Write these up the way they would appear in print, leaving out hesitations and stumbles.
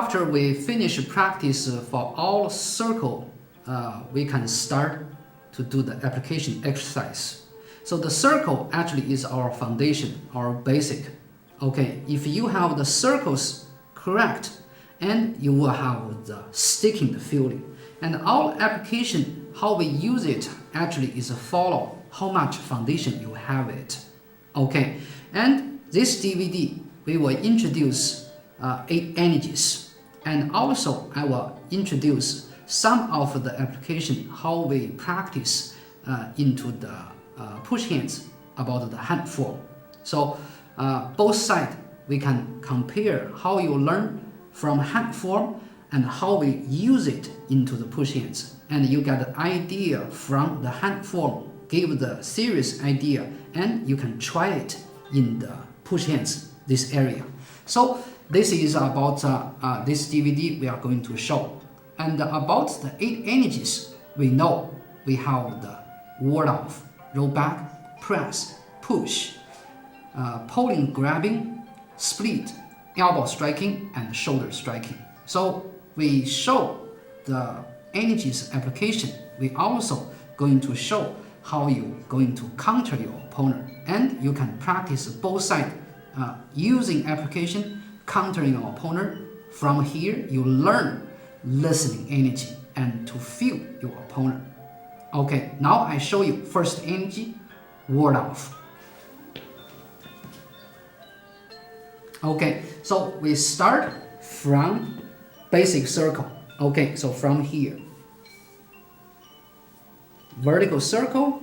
after we finish practice for all circle, we can start to do the application exercise. So the circle actually is our foundation, our basic. Okay, if you have the circles correct, and you will have the sticking feeling. And our application, how we use it, actually is follow how much foundation you have it. Okay, and this DVD, we will introduce 8 energies. And also, I will introduce some of the application, how we practice into the push hands about the hand form. So both sides, we can compare how you learn from hand form and how we use it into the push hands. And you get the idea from the hand form, give the serious idea, and you can try it in the push hands, this area. So this is about this DVD we are going to show. And about the 8 energies, we know we have the ward off, roll back, press, push, pulling, grabbing, split, elbow striking, and shoulder striking. So we show the energies application. We also going to show how you going to counter your opponent, and you can practice both sides using application, countering your opponent. From here, you learn listening energy and to feel your opponent. Okay, now I show you first energy, ward off. Okay, so we start from basic circle. Okay, so from here, vertical circle,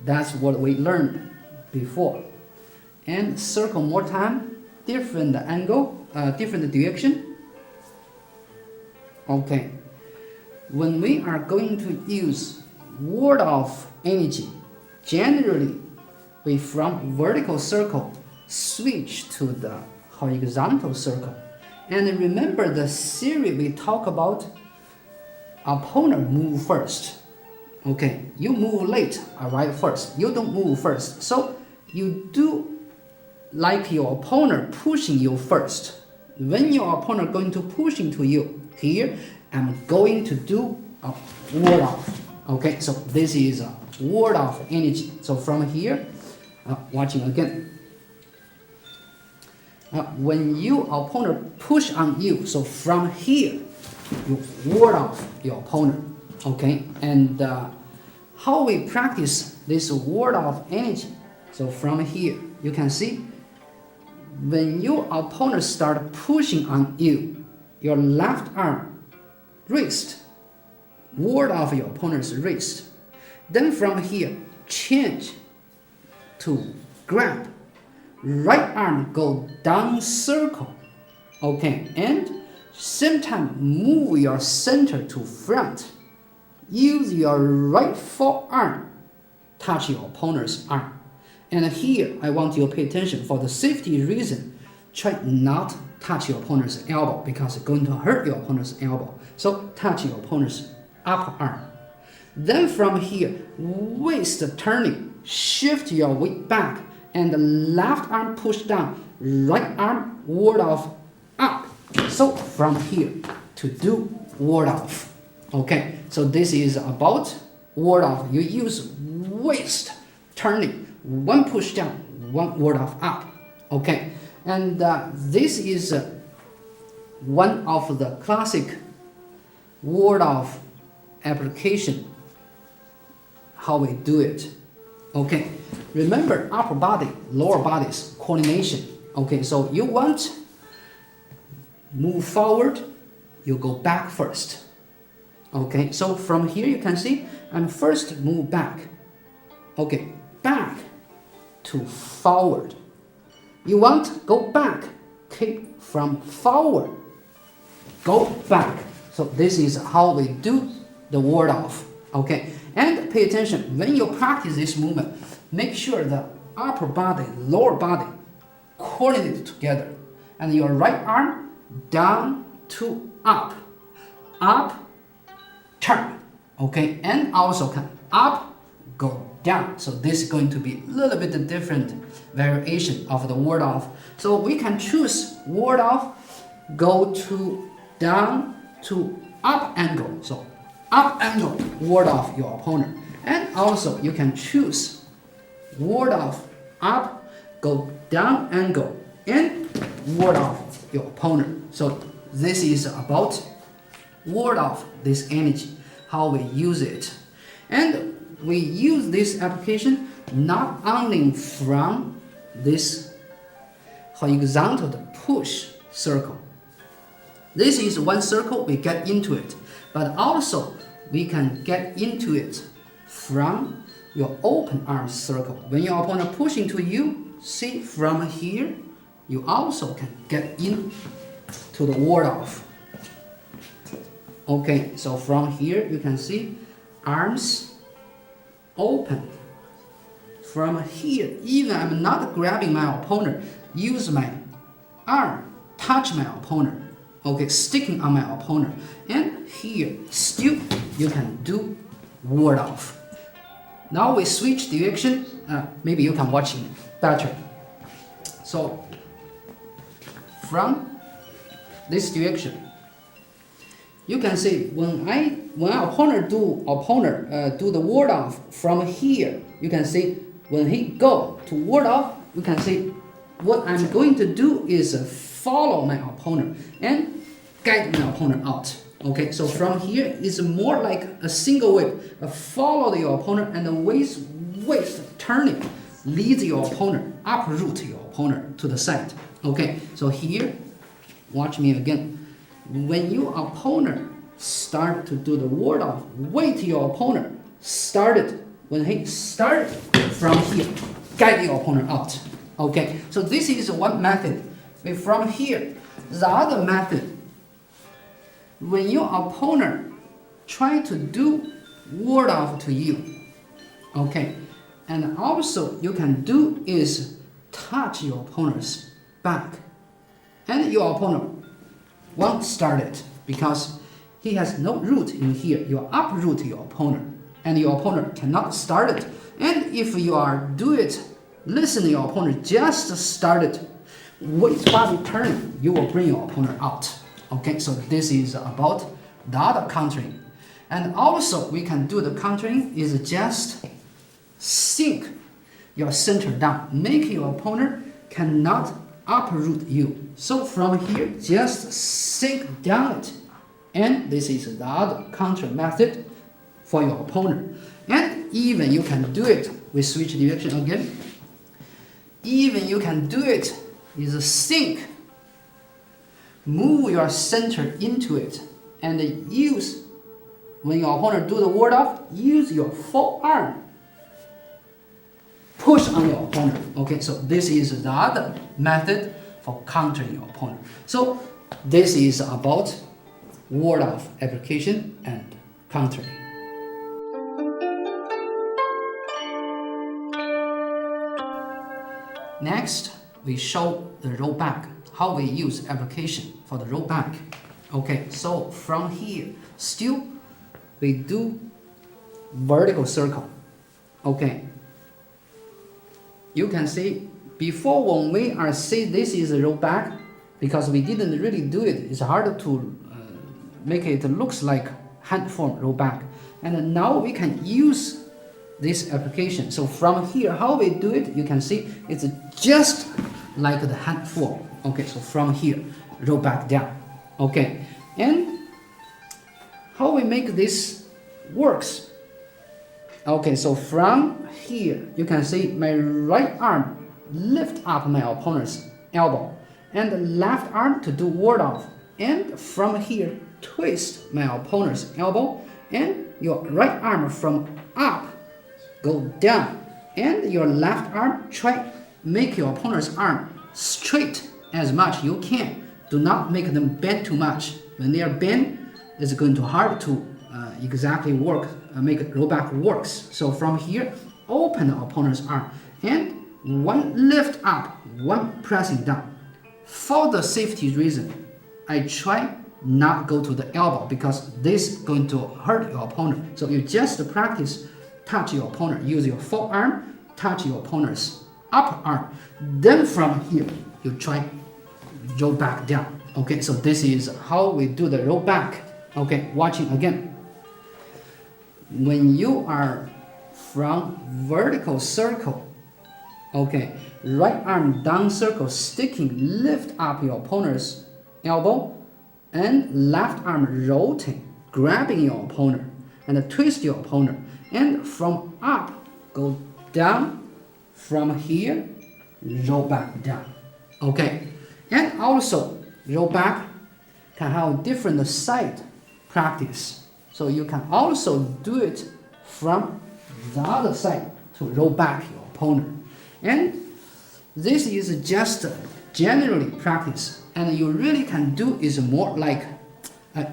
that's what we learned before. And circle more time, different angle, different direction. Okay, when we are going to use ward off energy, generally we from vertical circle switch to the horizontal circle. And remember the theory we talk about, opponent move first. Okay, you move late, arrive first. You don't move first. So you do like your opponent pushing you first. When your opponent going to push into you, here I'm going to do a ward off. Okay, so this is a ward off energy. So from here, watching again. When your opponent push on you, so from here, you ward off your opponent. Okay, and how we practice this ward off energy. So from here, you can see when your opponent start pushing on you, your left arm, wrist, ward off your opponent's wrist. Then from here, change to grab. Right arm go down circle. Okay, and same time move your center to front. Use your right forearm, touch your opponent's arm. And here, I want you to pay attention for the safety reason. Try not touch your opponent's elbow because it's going to hurt your opponent's elbow. So touch your opponent's upper arm. Then from here, waist turning, shift your weight back, and the left arm push down, right arm ward off up. So from here to do ward off. Okay, so this is about ward off. You use waist turning, one push down, one ward off up. Okay, and this is one of the classic ward off application, how we do it. Okay, remember upper body, lower body's coordination. Okay, so you want move forward, you go back first. Okay, so from here you can see, and first move back. Okay, back to forward. You want go back, kick from forward, go back. So this is how we do the ward off. Okay, and pay attention, when you practice this movement, make sure the upper body, lower body coordinate together. And your right arm down to up, turn. Okay, and also can up, go down. So this is going to be a little bit different variation of the ward off. So we can choose ward off go to down to up angle. So up angle, ward off your opponent. And also you can choose ward off up, go down angle, and ward off your opponent. So this is about ward off this energy, how we use it. And we use this application not only from this horizontal push circle. This is one circle, we get into it, but also we can get into it from your open arm circle. When your opponent push into you, see from here, you also can get in to the ward off. Okay, so from here you can see arms open. From here, even I'm not grabbing my opponent, use my arm, touch my opponent. Okay, sticking on my opponent. And here, still you can do ward off. Now we switch direction. Maybe you can watch it better. So from this direction, you can see when our opponent do the ward off from here, you can see when he go to ward off, you can see what I'm going to do is follow my opponent and guide my opponent out. Okay, so from here is more like a single whip. Follow your opponent and the waist turning leads your opponent, uproot your opponent to the side. Okay, so here, watch me again. When your opponent start to do the ward off, wait till your opponent started. When he started from here, guide your opponent out. Okay, so this is one method. From here, the other method, when your opponent try to do ward off to you, okay, and also you can do is touch your opponent's back, and your opponent won't start it because he has no root in here. You uproot your opponent, and your opponent cannot start it. And if you are do it, listen to your opponent just started, waist body turn, you will bring your opponent out. Okay, so this is about the other countering. And also we can do the countering is just sink your center down, make your opponent cannot uproot you. So from here, just sink down it. And this is the other counter method for your opponent. And even you can do it, we switch direction again. Even you can do it is a sink. Move your center into it and use, when your opponent do the ward off, use your forearm. Push on your opponent. Okay, so this is the other method for countering your opponent. So this is about ward off application and countering. Next, we show the roll back, how we use application for the roll back. Okay, so from here, still we do vertical circle. Okay, you can see before when we are say this is a roll back, because we didn't really do it, it's harder to make it looks like hand form roll back. And now we can use this application. So from here, how we do it, you can see it's just like the hand form. Okay, so from here, roll back down. Okay, and how we make this works. Okay, so from here, you can see my right arm lift up my opponent's elbow and the left arm to do ward off. And from here, twist my opponent's elbow and your right arm from up, go down. And your left arm, try make your opponent's arm straight as much you can. Do not make them bend too much. When they are bent, it's going to hard to exactly work, make roll back works. So from here, open the opponent's arm and one lift up, one pressing down. For the safety reason, I try not go to the elbow because this is going to hurt your opponent. So you just practice touch your opponent, use your forearm, touch your opponent's upper arm. Then from here, you try roll back down. Okay, so this is how we do the roll back. Okay, watching again. When you are from vertical circle, okay, right arm down circle sticking, lift up your opponent's elbow, and left arm rotating, grabbing your opponent, and twist your opponent, and from up, go down, from here, roll back down. Okay, and also roll back can have different side practice. So you can also do it from the other side to roll back your opponent. And this is just generally practice. And you really can do is more like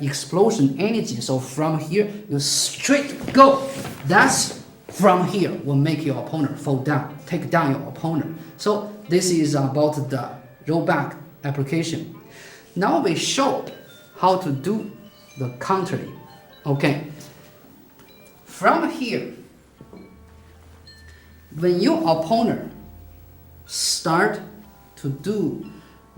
explosion energy. So from here, you straight go. That's from here will make your opponent fall down, take down your opponent. So this is about the roll back application. Now we show how to do the countering. Okay. From here, when your opponent start to do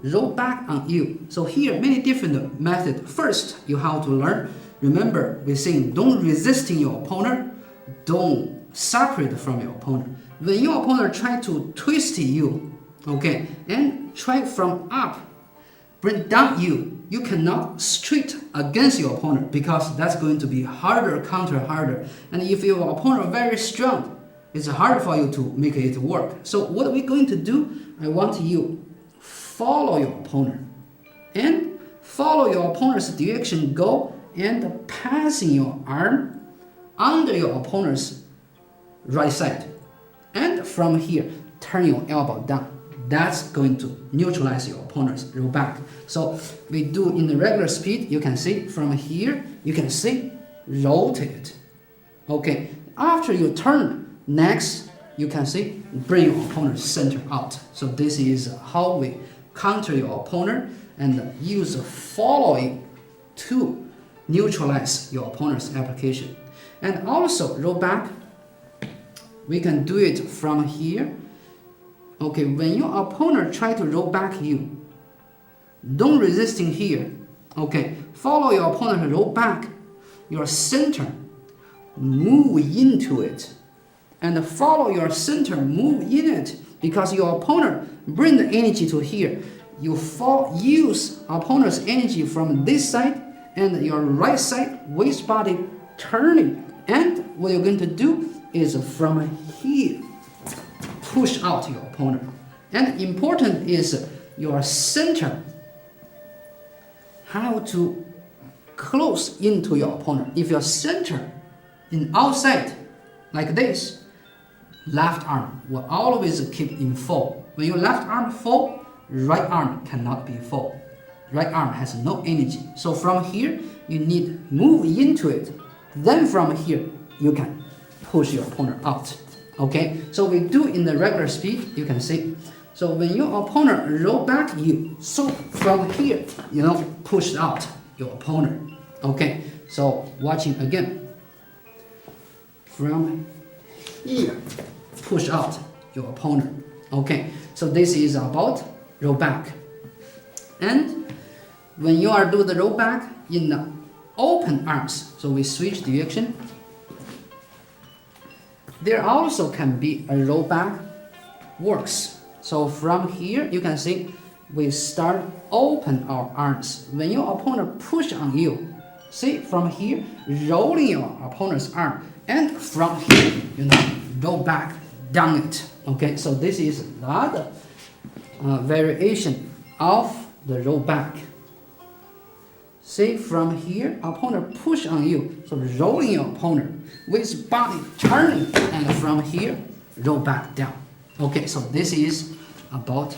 roll back on you, so here many different methods. First, you have to learn. Remember, we're saying don't resisting your opponent, don't separate from your opponent. When your opponent try to twist you, okay, and try from up, bring down you, you cannot straight against your opponent because that's going to be harder, counter harder. And if your opponent very strong, it's hard for you to make it work. So what we're going to do, I want you follow your opponent and follow your opponent's direction, go and passing your arm under your opponent's right side. And from here, turn your elbow down. That's going to neutralize your opponent's roll back. So we do in the regular speed, you can see from here, you can see rotate. Okay, after you turn, next you can see bring your opponent's center out. So this is how we counter your opponent and use following to neutralize your opponent's application. And also roll back, we can do it from here. Okay, when your opponent try to roll back you, don't resisting here. Okay, follow your opponent roll back, your center, move into it, and follow your center, move in it, because your opponent bring the energy to here. You use opponent's energy from this side and your right side, waist body turning, and what you're going to do is from here, push out your opponent. And important is your center, how to close into your opponent. If your center in outside like this, left arm will always keep in fall. When your left arm fall, right arm cannot be fall. Right arm has no energy. So from here, you need move into it. Then from here, you can push your opponent out. Okay, so we do in the regular speed, you can see. So when your opponent roll back you, so from here, push out your opponent. Okay, so watching again. From here, push out your opponent. Okay, so this is about roll back. And when you are doing the roll back in the open arms, so we switch direction. There also can be a roll back works. So from here, you can see we start open our arms. When your opponent push on you, see from here, rolling your opponent's arm, and from here, roll back down it. Okay, so this is another variation of the roll back. See from here, opponent push on you, so rolling your opponent with body turning, and from here, roll back down. Okay, so this is about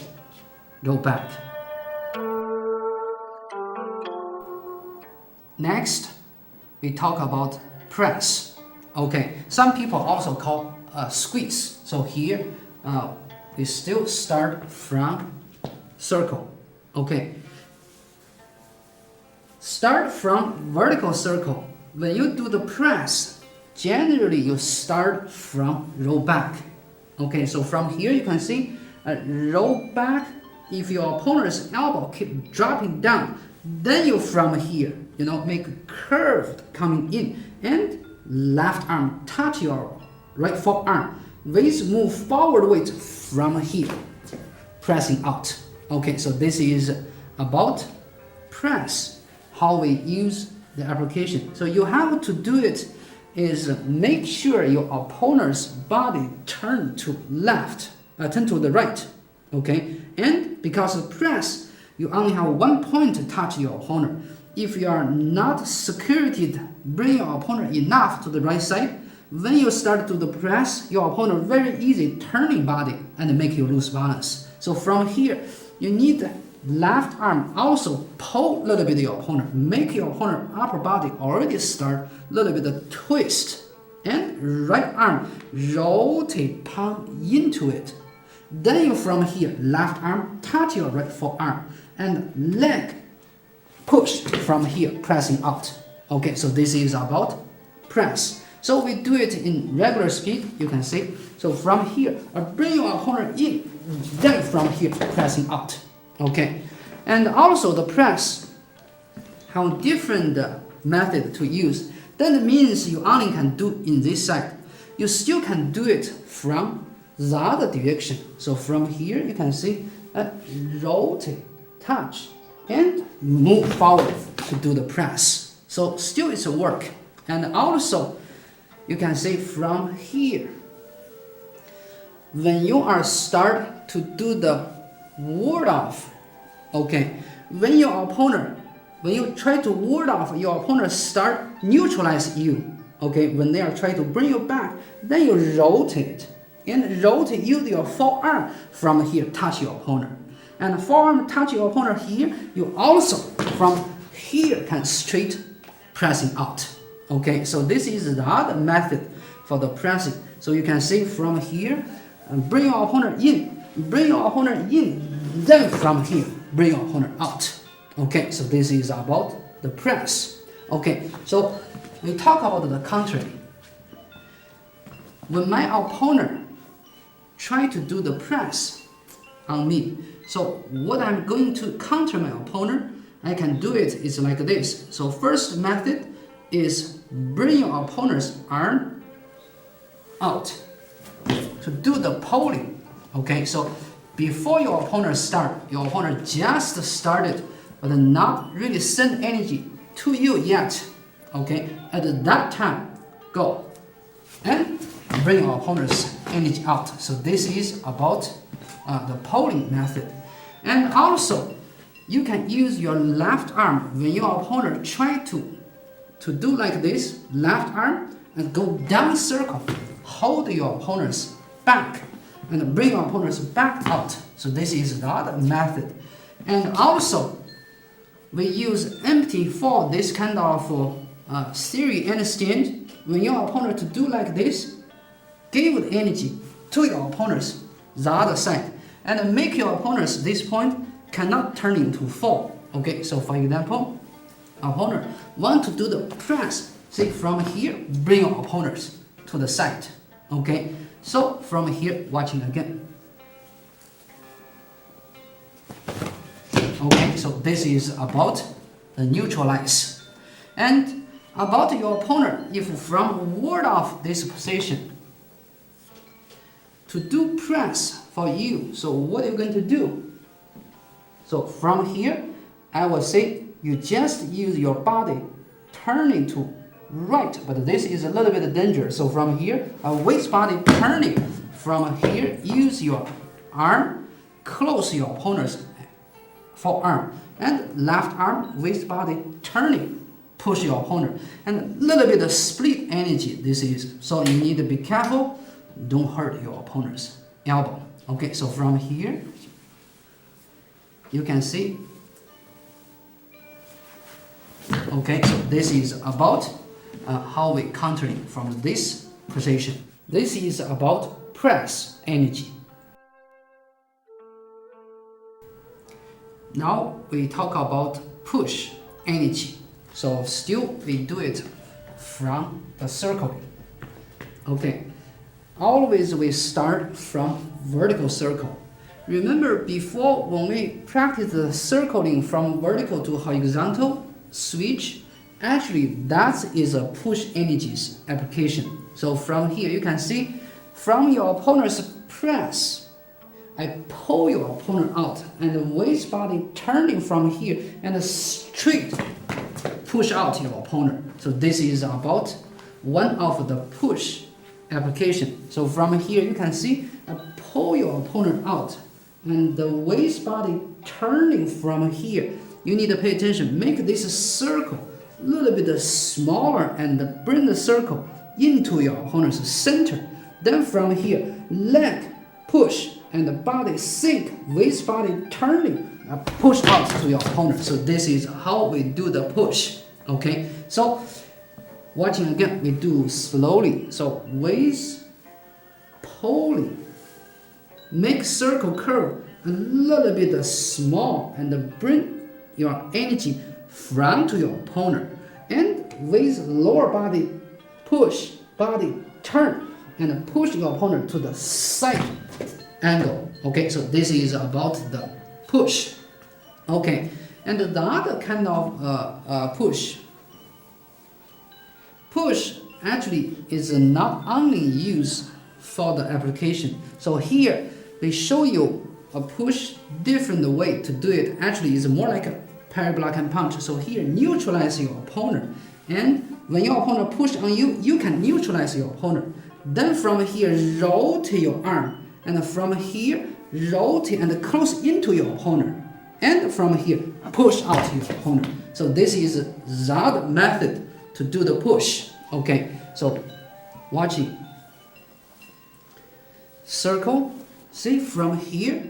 roll back. Next, we talk about press. Okay, some people also call squeeze. So here, we still start from circle. Okay. Start from vertical circle. When you do the press, generally you start from roll back. Okay, so from here you can see roll back if your opponent's elbow keep dropping down, then you from here, make a curve coming in and left arm touch your right forearm with move forward weight from here, pressing out. Okay, so this is about press, how we use the application. So you have to do it is make sure your opponent's body turn to the right. Okay, and because of press, you only have one point to touch your opponent. If you are not secured, bring your opponent enough to the right side, when you start to the press, your opponent very easy turning body and make you lose balance. So from here, you need left arm also pull a little bit your opponent, make your opponent upper body already start a little bit of twist, and right arm rotate palm into it. Then you from here, left arm touch your right forearm and leg push from here, pressing out. Okay, so this is about press. So we do it in regular speed, you can see. So from here, bring your opponent in, then from here, pressing out. Okay, and also the press have different method to use. That means you only can do in this side. You still can do it from the other direction. So from here, you can see rotate, touch, and move forward to do the press. So still it's a work. And also, you can see from here, when you are start to do the ward off, okay, when you try to ward off, your opponent start neutralize you, okay, when they are trying to bring you back, then you rotate, and rotate use your forearm from here, touch your opponent. And forearm touch your opponent here, you also from here can straight pressing out. Okay, so this is the other method for the pressing. So you can see from here, and bring your opponent in, then from here, bring your opponent out. Okay, so this is about the press. Okay, so we talk about the countering. When my opponent try to do the press on me, so what I'm going to counter my opponent, I can do it is like this. So first method is bring your opponent's arm out to do the pulling. Okay, so before your opponent start, your opponent just started but not really send energy to you yet. Okay, at that time, go and bring your opponent's energy out. So this is about the pulling method. And also, you can use your left arm when your opponent try to do like this, left arm, and go down circle, hold your opponent's back, and bring your opponent's back out. So this is the other method. And also, we use empty for this kind of theory and stand. When your opponent to do like this, give the energy to your opponent's the other side, and make your opponent's this point cannot turn into fall. Okay, so for example, opponent want to do the press, see from here, bring your opponents to the side. Okay, so from here, watching again. Okay, so this is about the neutralize. And about your opponent, if from ward off this position to do press for you, so what are you going to do? So from here, I will say you just use your body turning to right, but this is a little bit dangerous. So from here, a waist body turning. From here, use your arm, close your opponent's forearm, and left arm, waist body turning, push your opponent, and a little bit of split energy. This is, so you need to be careful, don't hurt your opponent's elbow. Okay, so from here, you can see. Okay, so this is about how we countering from this position. This is about press energy. Now we talk about push energy. So still we do it from the circle. Okay, always we start from vertical circle. Remember before when we practice the circling from vertical to horizontal switch, actually that is a push energies application. So from here you can see from your opponent's press, I pull your opponent out and the waist body turning from here and straight push out your opponent. So this is about one of the push application. So from here you can see I pull your opponent out and the waist body turning from here. You need to pay attention. Make this circle a little bit smaller and bring the circle into your opponent's center. Then from here, leg push and the body sink, waist body turning, push out to your opponent. So this is how we do the push. Okay, so watching again, we do slowly. So waist pulling. Make circle curve a little bit small and bring your energy from to your opponent. And with lower body push, body turn, and push your opponent to the side angle. Okay, so this is about the push. Okay, and the other kind of push actually is not only used for the application. So here they show you a push different way to do it. Actually it's more like a parry block and punch. So here neutralize your opponent, and when your opponent push on you, you can neutralize your opponent. Then from here rotate your arm, and from here rotate and close into your opponent, and from here push out your opponent. So this is that method to do the push. Okay, so watching circle, see from here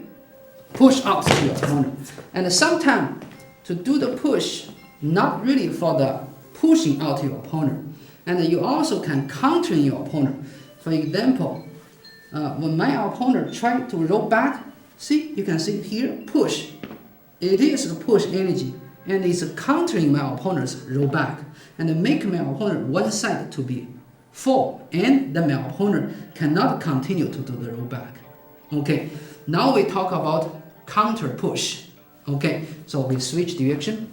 push out to your opponent. And sometimes to do the push, not really for the pushing out your opponent, and you also can counter your opponent. For example, when my opponent try to roll back, see, you can see here push, it is a push energy and it's countering my opponent's roll back and make my opponent one side to be full, and then my opponent cannot continue to do the roll back. Okay, now we talk about counter push. Okay, so we switch direction.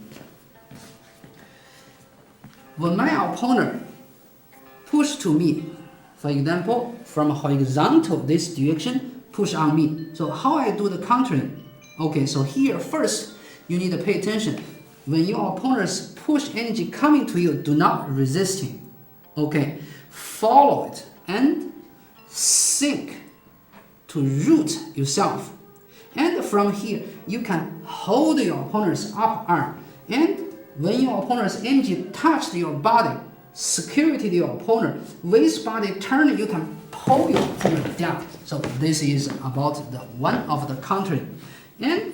When my opponent push to me, for example, from horizontal this direction, push on me. So how I do the countering? Okay, so here first you need to pay attention. When your opponent's push energy coming to you, do not resist him. Okay, follow it and sink to root yourself. And from here, you can hold your opponent's upper arm. And when your opponent's energy touched your body, security to your opponent, waist body turn, you can pull your opponent down. So this is about the one of the countering. And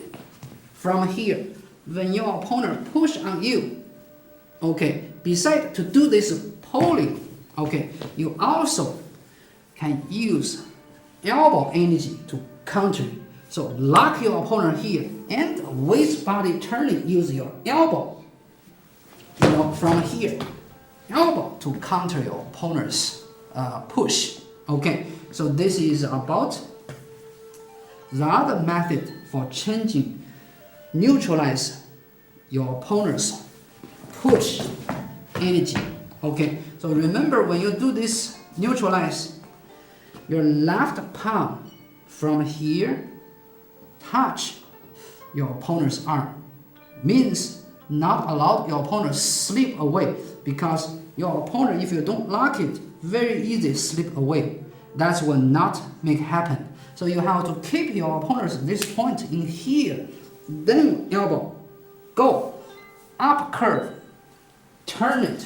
from here, when your opponent push on you, okay, besides to do this pulling, okay, you also can use elbow energy to counter. So lock your opponent here and waist body turning, use your elbow, from here, elbow to counter your opponent's push. Okay, so this is about the other method for changing, neutralize your opponent's push energy. Okay, so remember when you do this neutralize, your left palm from here touch your opponent's arm, means not allow your opponent slip away, because your opponent, if you don't lock it, very easy slip away. That will not make happen. So you have to keep your opponent's this point in here, then elbow, go, up curve, turn it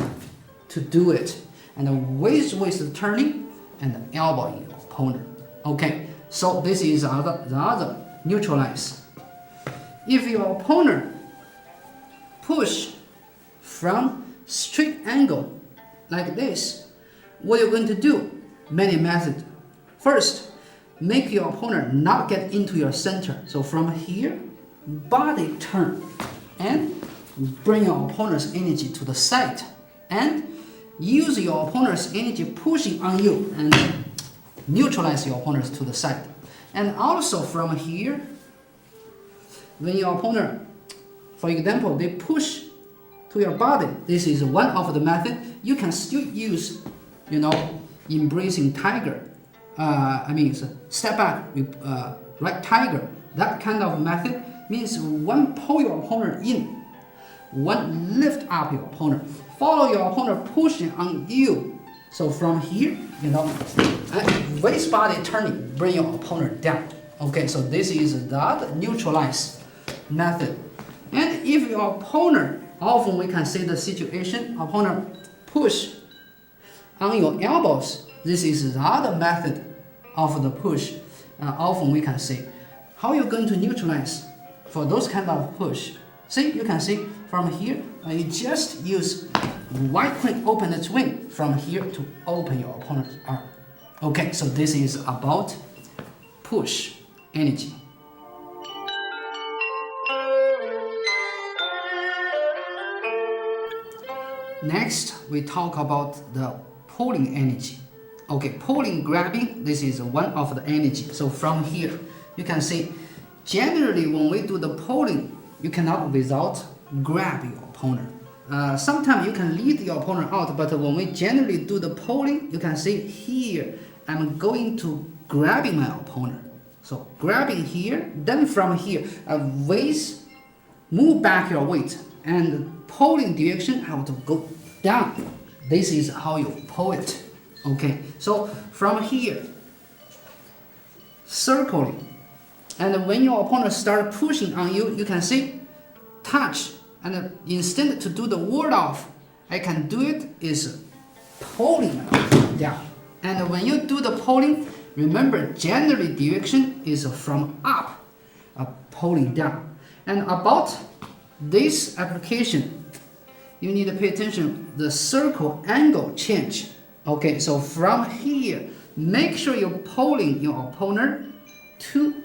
to do it, and waist turning and elbow your opponent. Okay, so this is the other neutralize. If your opponent push from straight angle like this, what you're going to do? Many methods. First, make your opponent not get into your center. So from here, body turn and bring your opponent's energy to the side, and use your opponent's energy pushing on you and neutralize your opponent to the side. And also from here, when your opponent, for example, they push to your body, this is one of the method. You can still use, embracing tiger. Step back with right tiger. That kind of method means one pull your opponent in, one lift up your opponent, follow your opponent pushing on you. So from here, waist body turning, bring your opponent down. Okay, so this is the neutralize method. And if your opponent, often we can see the situation, opponent push on your elbows, this is the other method of the push. Often we can see. How you're going to neutralize for those kind of push? See, you can see from here, you just use wide quick open the swing from here to open your opponent's arm. Okay, so this is about push energy. Next, we talk about the pulling energy. Okay, pulling, grabbing, this is one of the energy. So from here, you can see, generally when we do the pulling, you cannot without grab your opponent. Sometimes you can lead your opponent out, but when we generally do the pulling, you can see here, I'm going to grabbing my opponent. So grabbing here, then from here, waist, move back your weight, and pulling direction have to go down. This is how you pull it. Okay, so from here, circling, and when your opponent start pushing on you, you can see, touch, and instead to do the ward off, I can do it is pulling down. And when you do the pulling, remember generally direction is from up, pulling down. And about this application, you need to pay attention the circle angle change. Okay, so from here, make sure you're pulling your opponent to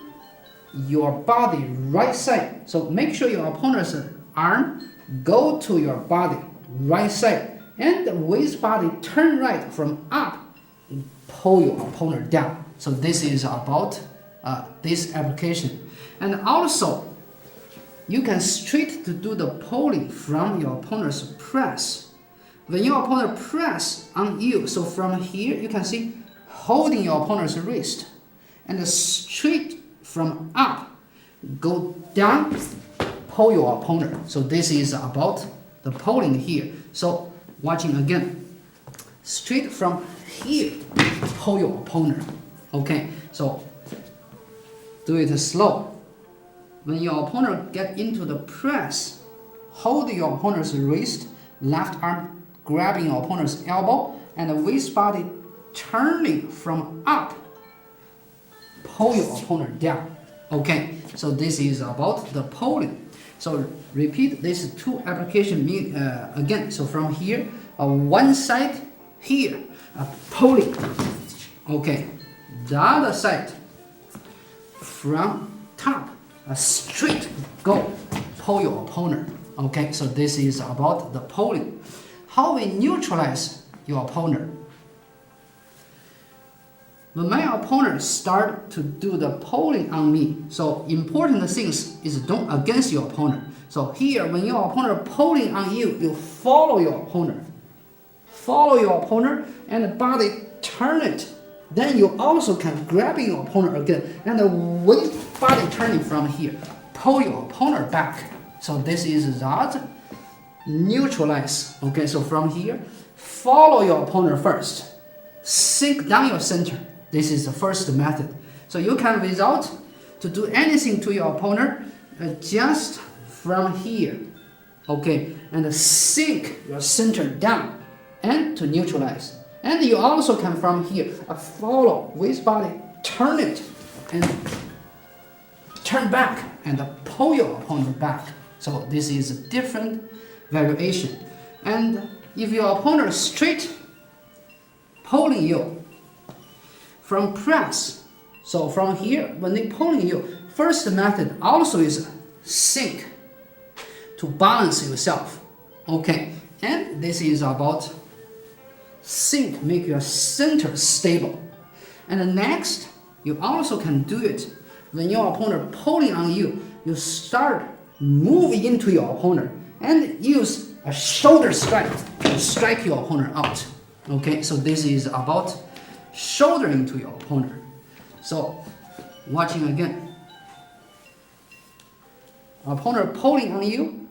your body right side. So make sure your opponent's arm go to your body right side, and the waist body turn right from up, pull your opponent down. So this is about this application. And also, you can straight to do the pulling from your opponent's press. When your opponent press on you, so from here you can see holding your opponent's wrist, and straight from up, go down, pull your opponent. So this is about the pulling here. So watching again, straight from here, pull your opponent. Okay, so do it slow. When your opponent get into the press, hold your opponent's wrist, left arm grabbing your opponent's elbow, and the waist body turning from up, pull your opponent down. Okay, so this is about the pulling. So repeat this two application again. So from here, one side here, pulling. Okay, the other side from top, straight go, pull your opponent. Okay, so this is about the pulling. How we neutralize your opponent? When my opponent start to do the pulling on me, so important things is don't against your opponent. So here, when your opponent pulling on you, you follow your opponent. Follow your opponent and the body turn it. Then you also can grab your opponent again and the waist body turning from here. Pull your opponent back. So this is that neutralize. Okay, so from here, follow your opponent first. Sink down your center. This is the first method. So you can without to do anything to your opponent, just from here. Okay, and sink your center down and to neutralize. And you also can from here follow waist body, turn it and turn back and pull your opponent back. So this is a different variation. And if your opponent straight pulling you from press, so from here when they pulling you, first method also is sink to balance yourself. Okay, and this is about sink, make your center stable. And the next, you also can do it when your opponent pulling on you, you start moving into your opponent and use a shoulder strike to strike your opponent out. Okay, so this is about shouldering to your opponent. So, watching again. Opponent pulling on you,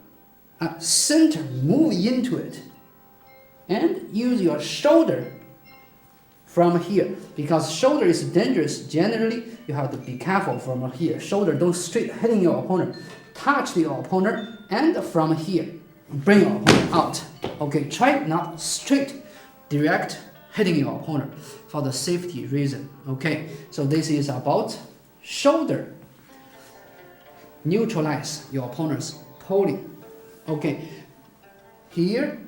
center, move into it, and use your shoulder from here. Because shoulder is dangerous. Generally, you have to be careful from here. Shoulder don't straight hitting your opponent. Touch your opponent, and from here, bring your opponent out. Okay, try not straight, direct hitting your opponent for the safety reason. Okay, so this is about shoulder. Neutralize your opponent's pulling. Okay, here,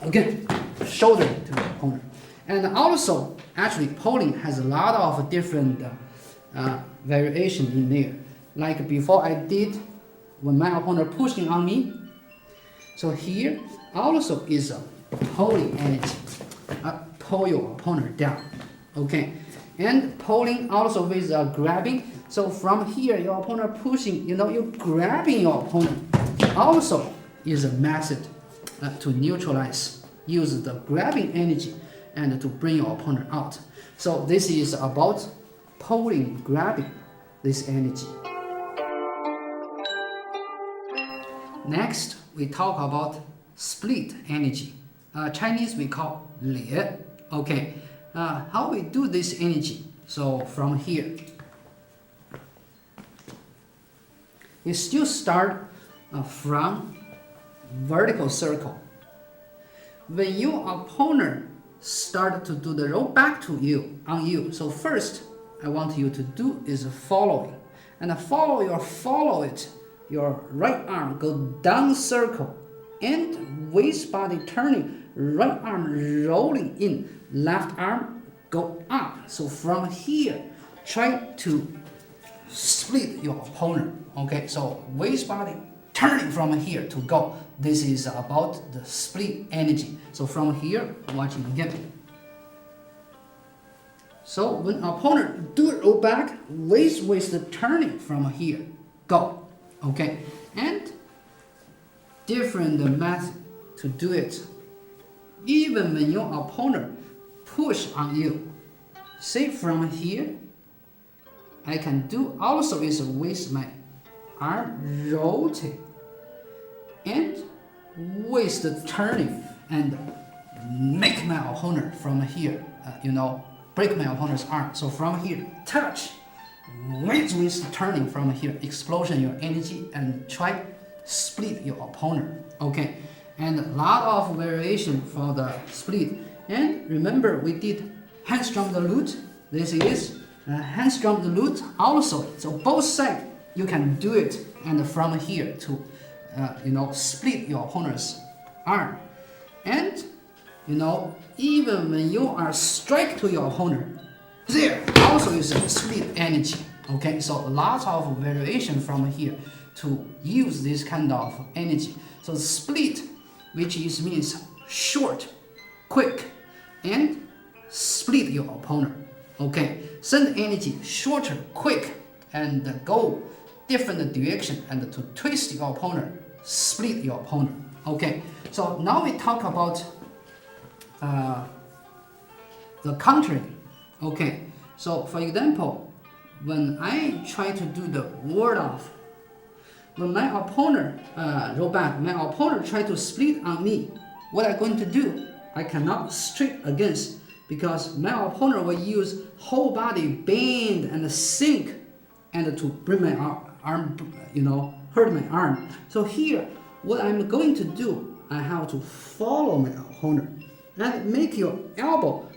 again, shoulder to your opponent. And also, actually, pulling has a lot of different variation in there. Like before I did, when my opponent pushing on me. So here also is a pulling energy. Pull your opponent down. Okay, and pulling also with grabbing. So from here, your opponent pushing, you're grabbing your opponent. Also is a method to neutralize. Use the grabbing energy and to bring your opponent out. So this is about pulling, grabbing this energy. Next, we talk about split energy. Chinese we call 裂. Okay, how we do this energy? So from here, you still start from vertical circle. When your opponent start to do the roll back to you on you, so first I want you to do is following, and follow it. Your right arm go down circle, and waist body turning, right arm rolling in, left arm go up. So from here, try to split your opponent. Okay, so waist body turning from here to go. This is about the split energy. So from here, watching again. So when opponent do roll back, waist turning from here, go. Okay, and different method to do it. Even when your opponent push on you, say from here, I can do also is with my arm rotate and waist turning and make my opponent from here, break my opponent's arm. So from here, touch, waist turning from here, explosion your energy and try split your opponent. Okay, and a lot of variation for the split. And remember, we did handstrom the loot. This is handstrom the loot also. So both sides you can do it, and from here to split your opponent's arm. And even when you are strike to your opponent, there also is a split energy. Okay, so lots of variation from here to use this kind of energy. So split, which means short, quick, and split your opponent. Okay, send energy shorter, quick, and go different direction, and to twist your opponent, split your opponent. Okay, so now we talk about the countering. Okay, so for example, when I try to do the ward off, when my opponent roll back, my opponent try to split on me, what I'm going to do, I cannot straight against, because my opponent will use whole body bend and sink and to bring my arm, hurt my arm. So here, what I'm going to do, I have to follow my opponent and make your elbow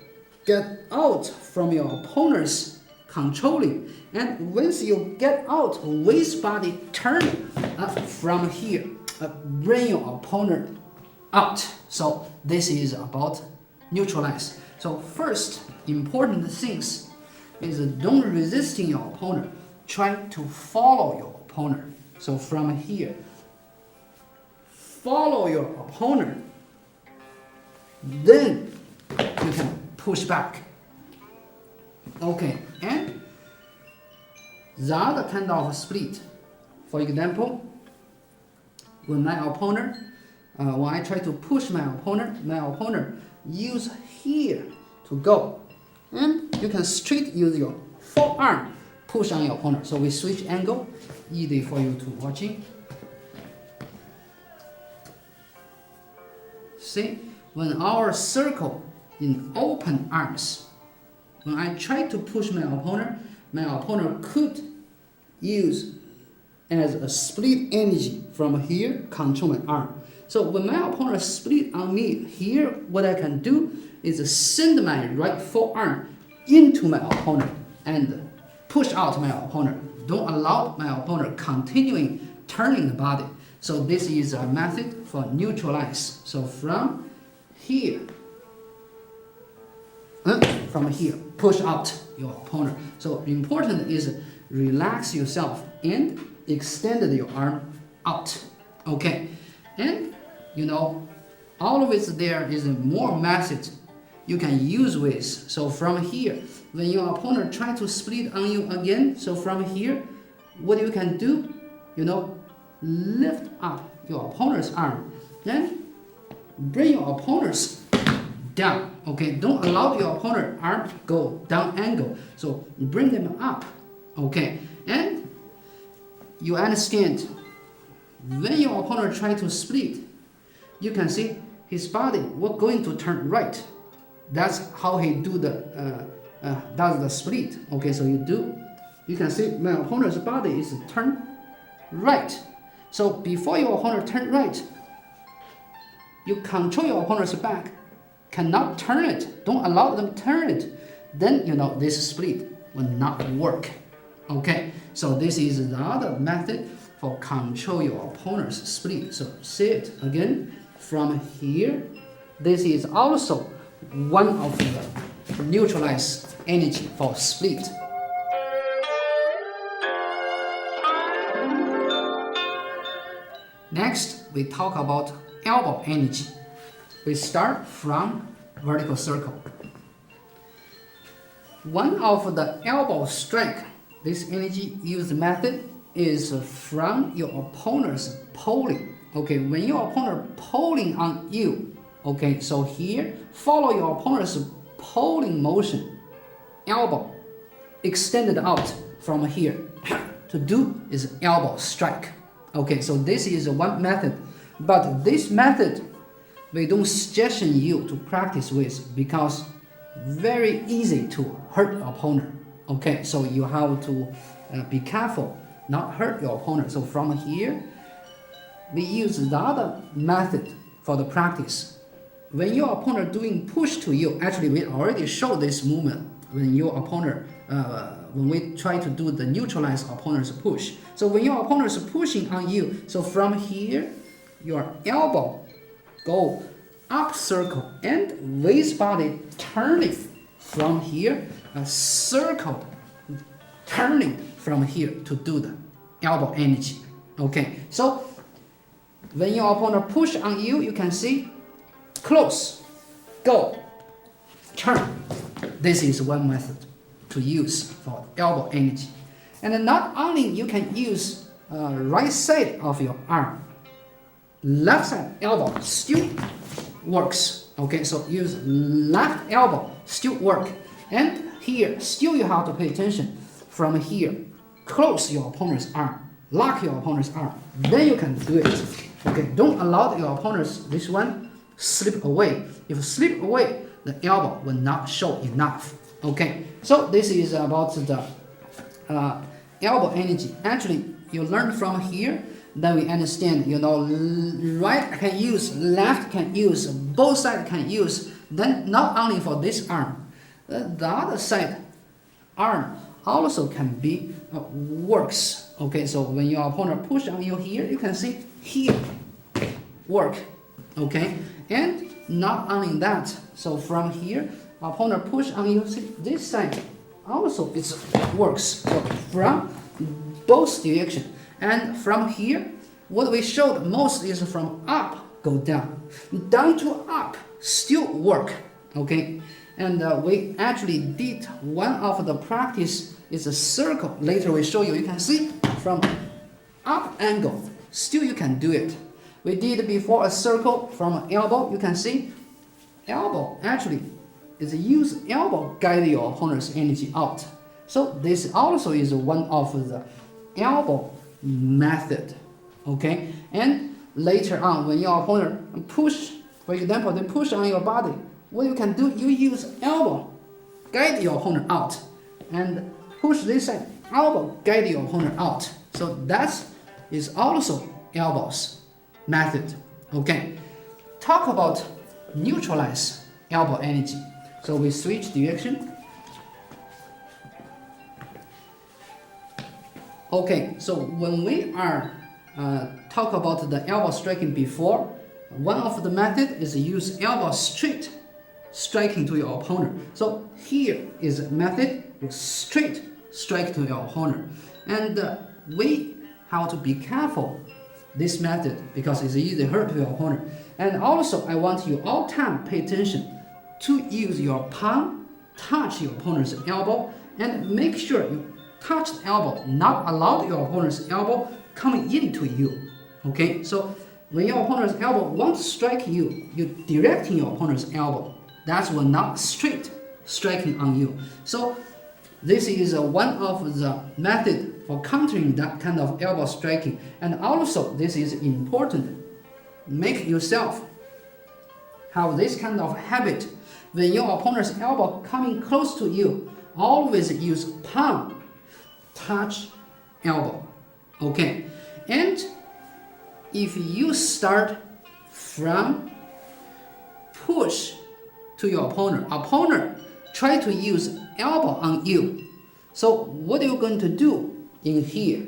get out from your opponent's controlling. And once you get out, waist body turning from here, bring your opponent out. So this is about neutralize. So first important things is don't resisting your opponent. Try to follow your opponent. So from here, follow your opponent. Then you can push back. Okay, and the other kind of split. For example, when my opponent, when I try to push my opponent use here to go, and you can straight use your forearm push on your opponent. So we switch angle, easy for you to watching. See, when our circle in open arms, when I try to push my opponent could use as a split energy from here, control my arm. So when my opponent split on me here, what I can do is send my right forearm into my opponent and push out my opponent. Don't allow my opponent continuing turning the body. So this is a method for neutralize. So from here, push out your opponent. So important is relax yourself and extend your arm out. Okay, and always there is more method you can use with. So from here, when your opponent try to split on you again, so from here, what you can do, lift up your opponent's arm, then bring your opponent's down. Okay, don't allow your opponent's arm go down angle. So bring them up. Okay, and you understand when your opponent try to split, you can see his body was going to turn right. That's how he does the split. Okay, so you can see my opponent's body is turned right. So before your opponent turn right, you control your opponent's back, cannot turn it. Don't allow them to turn it. Then this split will not work. Okay, so this is the other method for control your opponent's split. So see it again from here. This is also one of the neutralized energy for split. Next, we talk about elbow energy. We start from vertical circle. One of the elbow strike, this energy used method is from your opponent's pulling. Okay, when your opponent pulling on you, okay, so here follow your opponent's pulling motion, elbow extended out from here. To do is elbow strike. Okay, so this is one method, but this method we don't suggest you to practice with because very easy to hurt your opponent. Okay, so you have to be careful not hurt your opponent. So from here we use the other method for the practice. When your opponent doing push to you, actually we already showed this movement when your opponent when we try to do the neutralize opponent's push. So when your opponent is pushing on you, so from here your elbow go up circle and waist body turning from here, a circle turning from here to do the elbow energy. Okay, so when your opponent push on you, you can see close, go, turn. This is one method to use for elbow energy. And not only you can use right side of your arm, left side elbow still works. Okay, so use left elbow still work. And here still you have to pay attention. From here, close your opponent's arm, lock your opponent's arm. Then you can do it. Okay, don't allow your opponent's this one slip away. If slip away, the elbow will not show enough. Okay, so this is about the elbow energy. Actually, you learn from here, then we understand, right can use, left can use, both sides can use. Then not only for this arm, the other side arm also can be works. Okay, so when your opponent push on you here, you can see here work. Okay, and not only that, so from here opponent push on you, see this side also it works. So from both direction, and from here what we showed most is from up go down, down to up still work. Okay, And we actually did one of the practice is a circle. Later we show you. You can see from up angle. Still you can do it. We did before a circle from elbow. You can see elbow actually is use elbow guide your opponent's energy out. So this also is one of the elbow method. Okay, and later on when your opponent push, for example, they push on your body, what you can do, you use elbow guide your opponent out and push this side, elbow guide your opponent out. So that is also elbows method. Okay, talk about neutralize elbow energy. So we switch direction. Okay, so when we are talk about the elbow striking before, one of the method is use elbow straight striking to your opponent. So here is a method, you straight strike to your opponent. And we have to be careful this method because it's easy to hurt your opponent. And also I want you all time pay attention to use your palm, touch your opponent's elbow, and make sure you touch the elbow, not allow your opponent's elbow coming into you. Okay, so when your opponent's elbow wants to strike you, you directing your opponent's elbow. That will not straight striking on you. So this is one of the method for countering that kind of elbow striking. And also this is important. Make yourself have this kind of habit. When your opponent's elbow coming close to you, always use palm, touch elbow. Okay, and if you start from push to your opponent try to use elbow on you. So what are you going to do in here?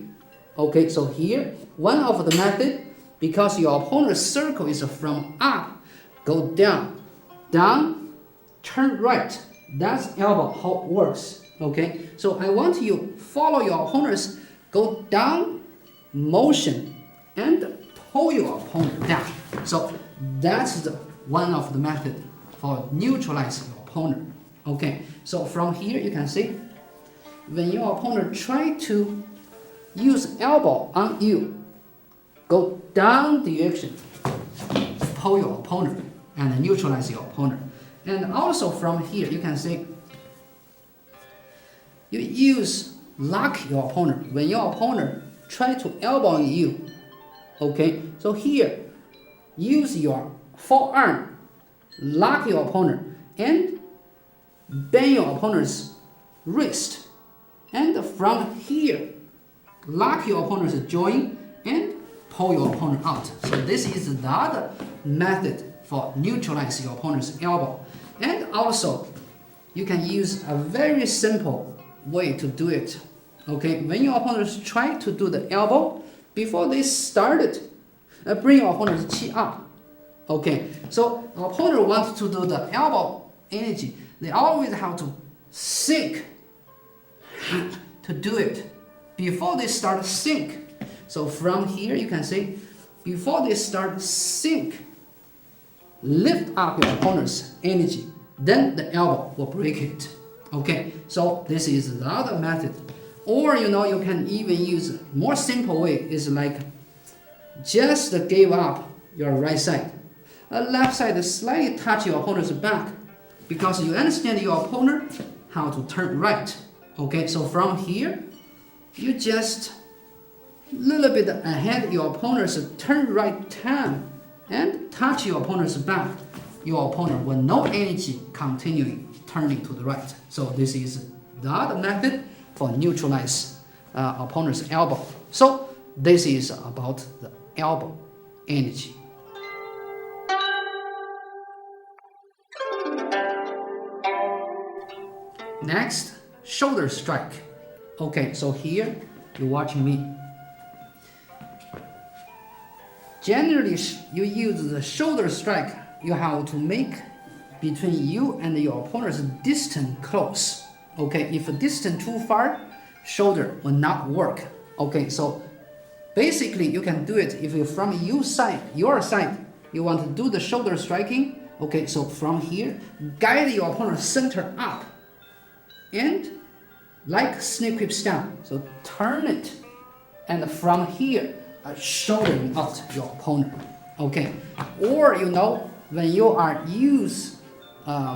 Okay, so here, one of the method, because your opponent's circle is from up, go down, down, turn right. That's elbow how it works. Okay, so I want you follow your opponent's go down motion and pull your opponent down. So that's the one of the method for neutralize your opponent. Okay, so from here you can see when your opponent try to use elbow on you, go down direction, pull your opponent and neutralize your opponent. And also from here you can see you use lock your opponent when your opponent try to elbow on you. Okay, so here use your forearm, lock your opponent and bend your opponent's wrist. And from here, lock your opponent's joint and pull your opponent out. So this is the other method for neutralize your opponent's elbow. And also, you can use a very simple way to do it. Okay, when your opponents try to do the elbow, before they started, bring your opponent's chi up. Okay, so opponent wants to do the elbow energy. They always have to sink to do it before they start sink. So from here you can see before they start sink, lift up your opponent's energy, then the elbow will break it. Okay, so this is the other method. Or you can even use more simple way is like just give up your right side. Left side slightly touch your opponent's back because you understand your opponent how to turn right. Okay, so from here you just little bit ahead your opponent's turn right turn and touch your opponent's back. Your opponent will no energy continuing turning to the right. So this is the other method for neutralize opponent's elbow. So this is about the elbow energy. Next, shoulder strike. Okay, so here you're watching me. Generally, you use the shoulder strike. You have to make between you and your opponent's distance close. Okay, if a distance too far, shoulder will not work. Okay, so basically you can do it if you from your side, you want to do the shoulder striking. Okay, so from here, guide your opponent center up, and like snake whips down. So turn it, and from here, shouldering out your opponent. Okay, or when you are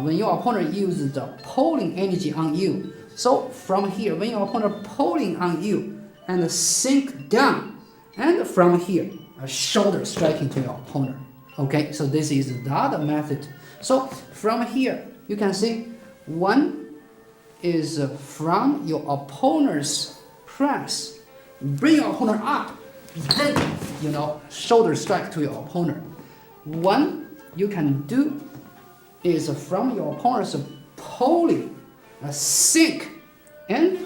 when your opponent uses the pulling energy on you. So from here, when your opponent pulling on you and sink down, and from here, a shoulder striking to your opponent. Okay, so this is the other method. So from here, you can see one is from your opponent's press, bring your opponent up, then shoulder strike to your opponent. One you can do is from your opponent's pulling, sink, and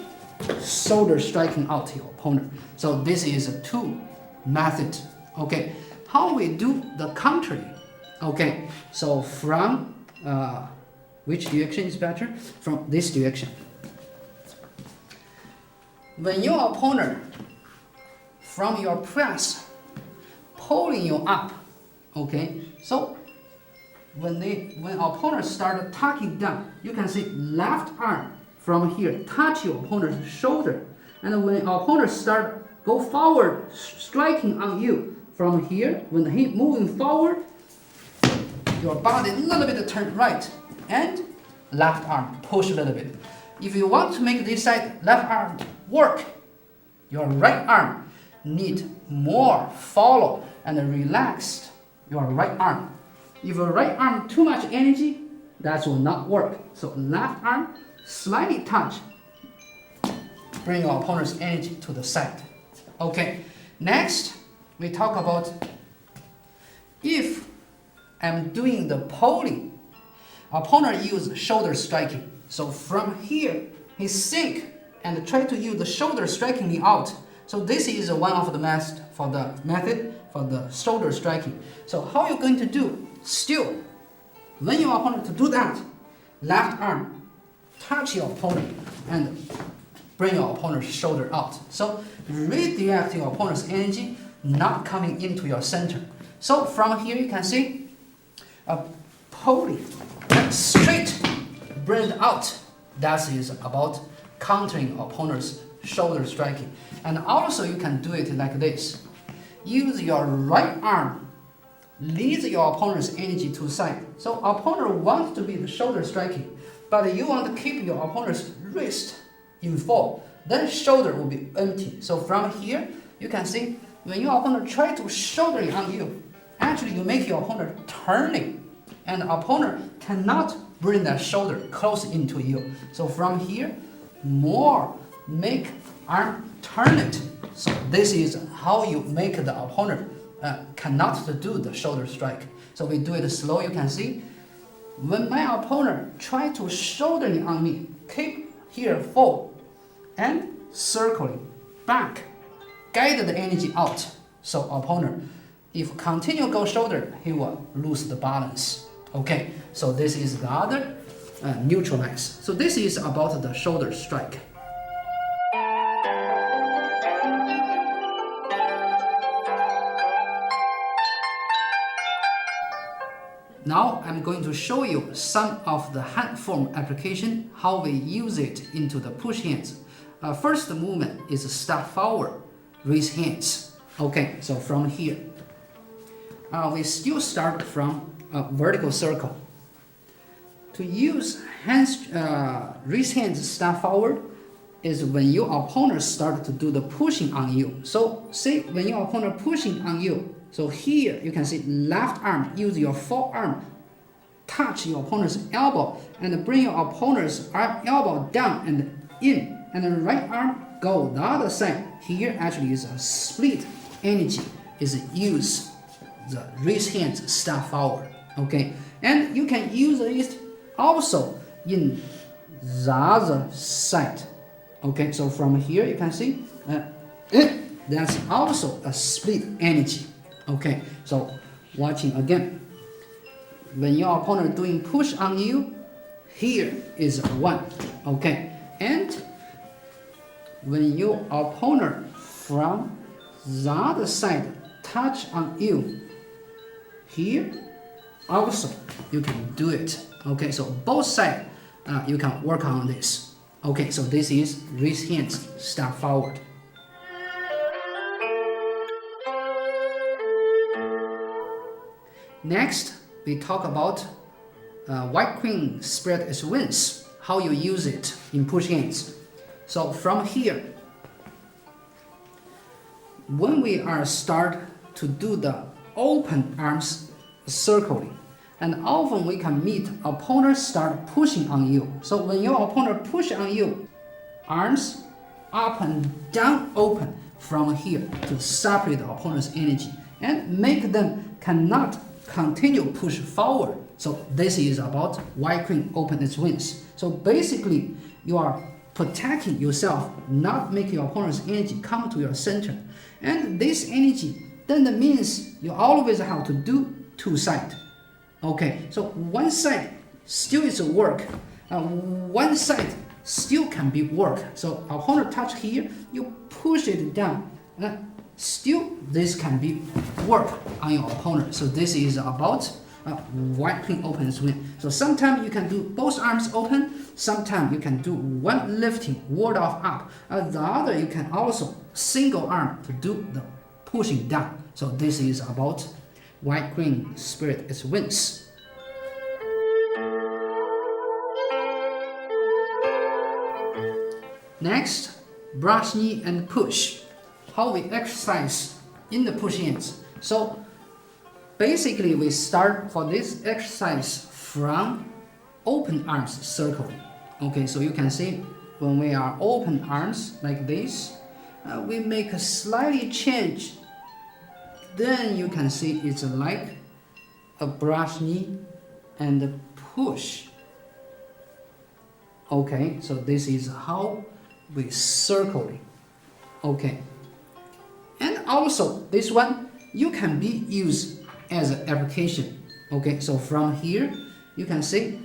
shoulder striking out to your opponent. So this is a two method. Okay, how we do the countering? Okay, so from which direction is better? From this direction. When your opponent from your press pulling you up, okay, so when opponent start tucking down, you can see left arm from here touch your opponent's shoulder, and when opponent start go forward striking on you from here, when he moving forward, your body a little bit turn right and left arm push a little bit. If you want to make this side left arm work, your right arm need more follow and relaxed your right arm. If your right arm too much energy, that will not work. So left arm slightly touch, bring your opponent's energy to the side. Okay, next we talk about if I'm doing the pulling, opponent use shoulder striking. So from here, he sink and try to use the shoulder striking me out. So this is one of the method for the shoulder striking. So how you're going to do? Still, when your opponent to do that, left arm touch your opponent and bring your opponent's shoulder out. So redirect your opponent's energy, not coming into your center. So from here you can see a pulling straight, bring out. That is about countering opponent's shoulder striking. And also you can do it like this. Use your right arm, lead your opponent's energy to side. So opponent wants to be the shoulder striking, but you want to keep your opponent's wrist in full. Then shoulder will be empty. So from here, you can see when your opponent try to shouldering on you, actually you make your opponent turning, and the opponent cannot bring that shoulder close into you. So from here, more make arm turn it. So this is how you make the opponent cannot do the shoulder strike. So we do it slow. You can see when my opponent try to shouldering on me, keep here full and circling back, guide the energy out. So opponent, if continue go shoulder, he will lose the balance. Okay, so this is the other neutralize. So this is about the shoulder strike. Now I'm going to show you some of the hand form application, how we use it into the push hands. First movement is step forward, raise hands. Okay, so from here, we still start from a vertical circle. To use hands, raise hands, step forward is when your opponent start to do the pushing on you. So say when your opponent pushing on you, so here you can see left arm, use your forearm, touch your opponent's elbow and bring your opponent's elbow down and in, and the right arm go the other side. Here actually is a split energy is use the raise hands step forward. Okay, and you can use it also in the other side. Okay, so from here you can see that's also a split energy. Okay, so watching again. When your opponent doing push on you, here is 1. Okay, and when your opponent from the other side touch on you, here also you can do it. Okay, so both sides you can work on this. Okay, so this is raise hands, step forward. Next, we talk about white queen spread its wings, how you use it in push hands. So from here, when we are start to do the open arms circling, and often we can meet opponent start pushing on you. So when your opponent push on you, arms up and down open from here to separate the opponent's energy and make them cannot continue push forward. So this is about white queen open its wings. So basically you are protecting yourself, not make your opponent's energy come to your center. And this energy then means you always have to do two sides. Okay, so one side still is work, one side still can be work. So opponent touch here, you push it down, still this can be work on your opponent. So this is about white queen open swing. So sometimes you can do both arms open, sometimes you can do one lifting, ward off up, the other you can also single arm to do the pushing down. So this is about white queen spread its wings. Next, brush knee and push. How we exercise in the push hands. So basically we start for this exercise from open arms circle. Okay, so you can see when we are open arms like this, we make a slightly change. Then you can see it's like a brush knee and a push. Okay, so this is how we circle it. Okay, and also this one you can be used as an application. Okay, so from here you can see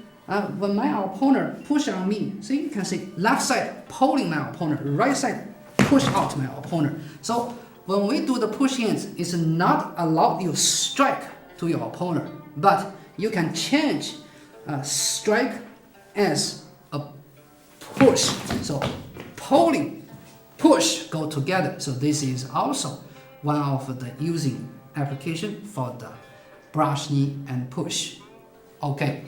when my opponent push on me, see you can see left side pulling my opponent, right side push out my opponent. So when we do the push hands, it's not allow you strike to your opponent, but you can change strike as a push. So pulling, push go together. So this is also one of the using application for the brush knee and push. Okay.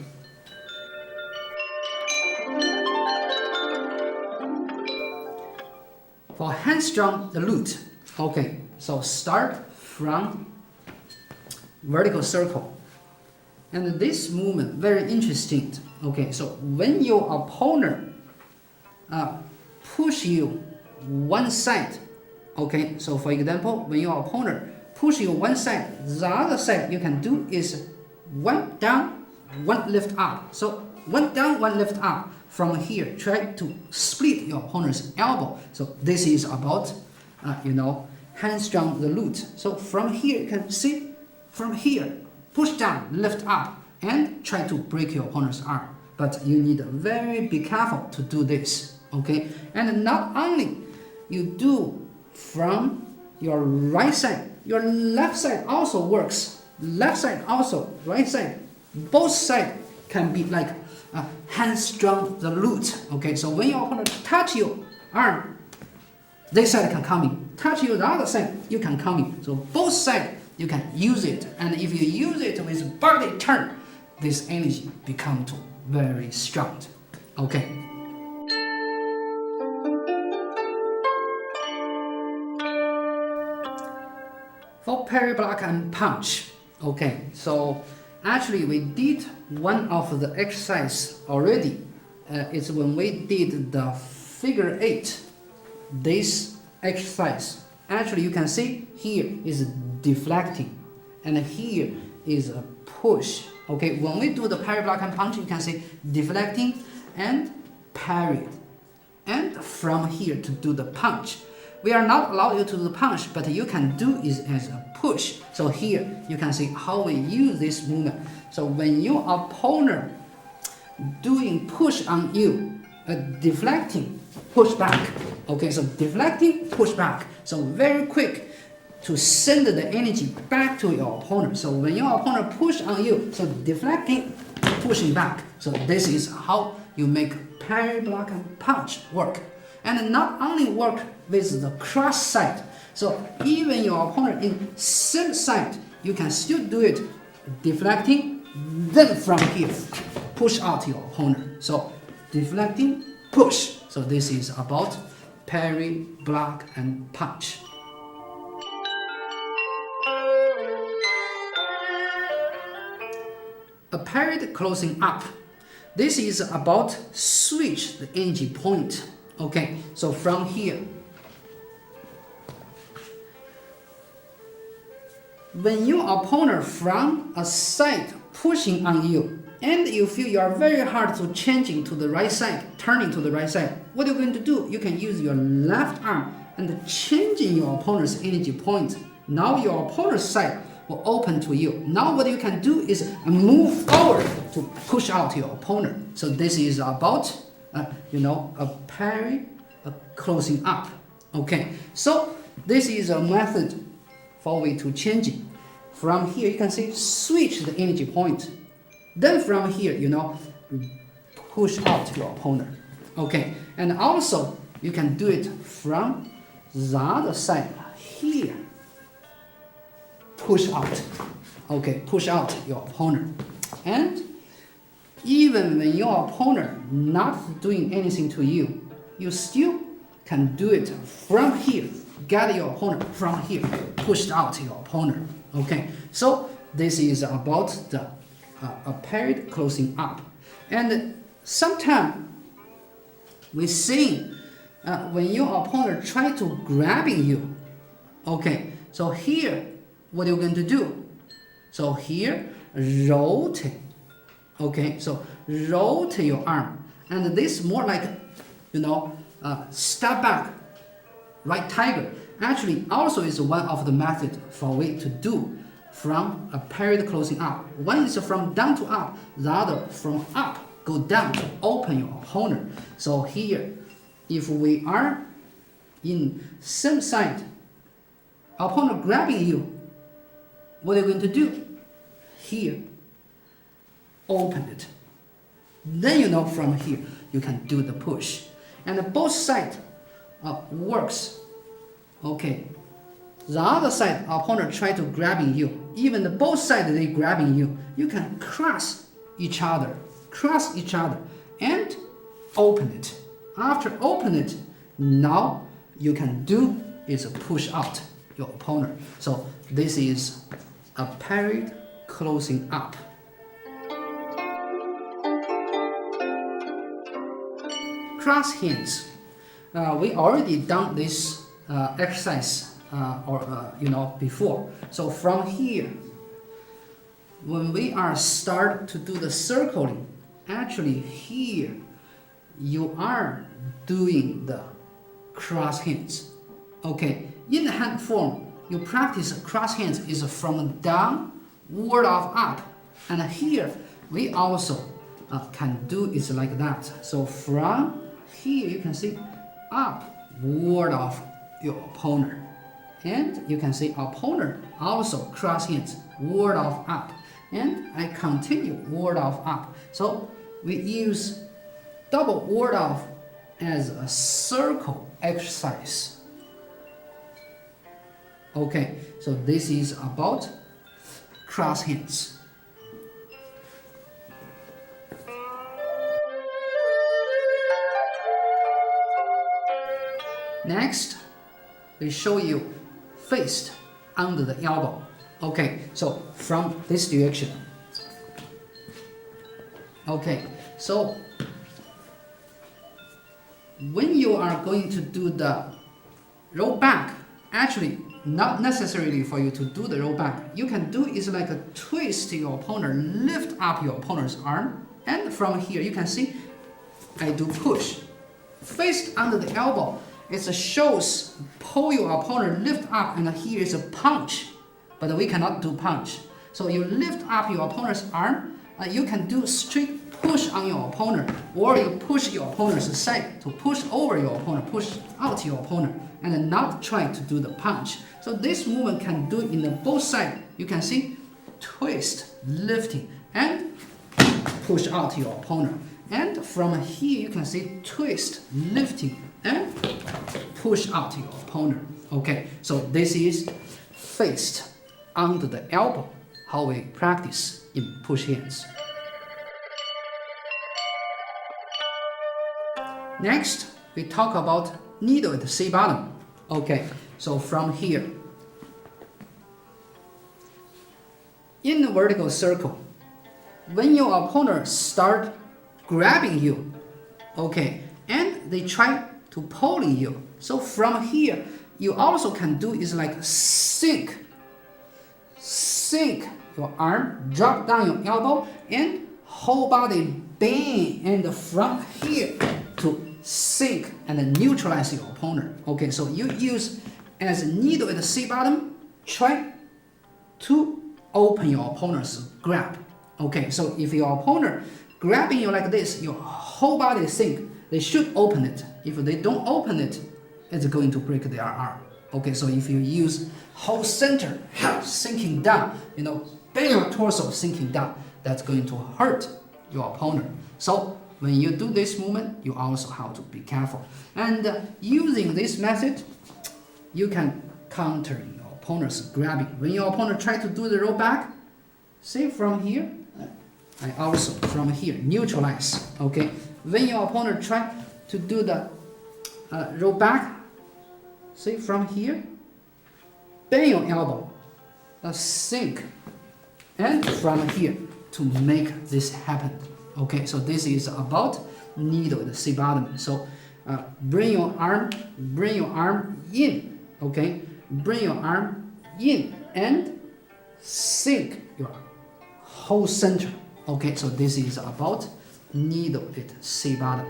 For hamstring the glute. Okay, so start from vertical circle. And this movement very interesting. Okay, so when your opponent push you one side, okay, so for example, when your opponent push you one side, the other side you can do is one down, one lift up. So one down, one lift up. From here, try to split your opponent's elbow. So this is about hamstring the glute. So from here you can see, from here push down, lift up, and try to break your opponent's arm. But you need to be careful to do this. Okay, and not only you do from your right side, your left side also works. Left side also, right side, both sides can be like hamstring the glute. Okay, so when your opponent touch your arm, this side can come in. Touch you the other side, you can come in. So both sides you can use it, and if you use it with body turn, this energy becomes very strong. Okay. For parry block and punch. Okay, so actually we did one of the exercise already. It's when we did the figure 8, this exercise. Actually you can see here is deflecting and here is a push. Okay, when we do the parry block and punch, you can see deflecting and parry. And from here to do the punch. We are not allowed you to do the punch, but you can do it as a push. So here you can see how we use this movement. So when your opponent doing push on you, deflecting, push back. Okay, so deflecting, push back. So very quick, to send the energy back to your opponent. So when your opponent push on you, so deflecting, pushing back. So this is how you make parry, block, and punch work. And not only work with the cross side. So even your opponent in same side, you can still do it deflecting, then from here, push out your opponent. So deflecting, push. So this is about parry, block, and punch. A parried closing up. This is about switch the energy point. Okay, so from here, when your opponent from a side pushing on you, and you feel you are very hard to changing to the right side, turning to the right side, what you're going to do, you can use your left arm and changing your opponent's energy point. Now your opponent's side will open to you. Now what you can do is move forward to push out your opponent. So this is about, a parry, a closing up. Okay, so this is a method for way to changing. From here, you can see switch the energy point. Then from here, push out your opponent. Okay, and also you can do it from the other side here. Push out. Okay, push out your opponent. And even when your opponent not doing anything to you, you still can do it from here. Get your opponent from here, pushed out your opponent. Okay, so this is about the a parried closing up. And sometimes we see when your opponent try to grabbing you. Okay, so here what you're going to do? So here rotate. Okay, so rotate your arm, and this more like step back, right tiger. Actually, also is one of the methods for way to do from a parried closing up. One is from down to up, the other from up go down to open your opponent. So here, if we are in same side, opponent grabbing you, what are you going to do? Here, open it. Then from here you can do the push, and both sides works. Okay, the other side opponent try to grabbing you, even the both sides they grabbing you, you can cross each other, and open it. After open it, now you can do is push out your opponent. So this is a parried closing up. Cross hands. We already done this exercise before. So from here, when we are start to do the circling, actually here you are doing the cross hands. Okay, in the hand form, you practice cross hands is from down, ward off up, and here we also can do it like that. So from here you can see up, ward off your opponent, and you can see opponent also cross hands, ward off up, and I continue ward off up. So we use double ward off as a circle exercise. Okay, so this is about cross hands. Next, we show you fist under the elbow. Okay, so from this direction. Okay, so when you are going to do the roll back, actually not necessarily for you to do the roll back. You can do is like a twist your opponent, lift up your opponent's arm, and from here you can see I do push. Fist under the elbow. It shows pull your opponent, lift up, and here is a punch, but we cannot do punch. So you lift up your opponent's arm, you can do straight push on your opponent, or you push your opponent's side to push over your opponent, push out your opponent, and not try to do the punch. So this movement can do in the both sides. You can see twist, lifting, and push out your opponent. And from here you can see twist, lifting, and push out your opponent. Okay, so this is fist under the elbow, how we practice in push hands. Next, we talk about needle at C bottom. Okay, so from here, in the vertical circle, when your opponent start grabbing you, okay, and they try to pulling you, so from here, you also can do is like sink your arm, drop down your elbow, and whole body bend, and from here to sink and neutralize your opponent. Okay, so you use as a needle at the C bottom, try to open your opponent's grab. Okay, so if your opponent grabbing you like this, your whole body sink, they should open it. If they don't open it, it's going to break their arm. Okay, so if you use whole center sinking down, bend your torso sinking down, that's going to hurt your opponent. So when you do this movement, you also have to be careful. And using this method, you can counter your opponent's grabbing. When your opponent try to do the roll back, see from here, I also from here neutralize. Okay, when your opponent try to do the roll back, see from here, bend your elbow, sink, and from here to make this happen. Okay, so this is about needle at the C bottom. So bring your arm in. Okay, bring your arm in and sink your whole center. Okay, so this is about needle at C bottom.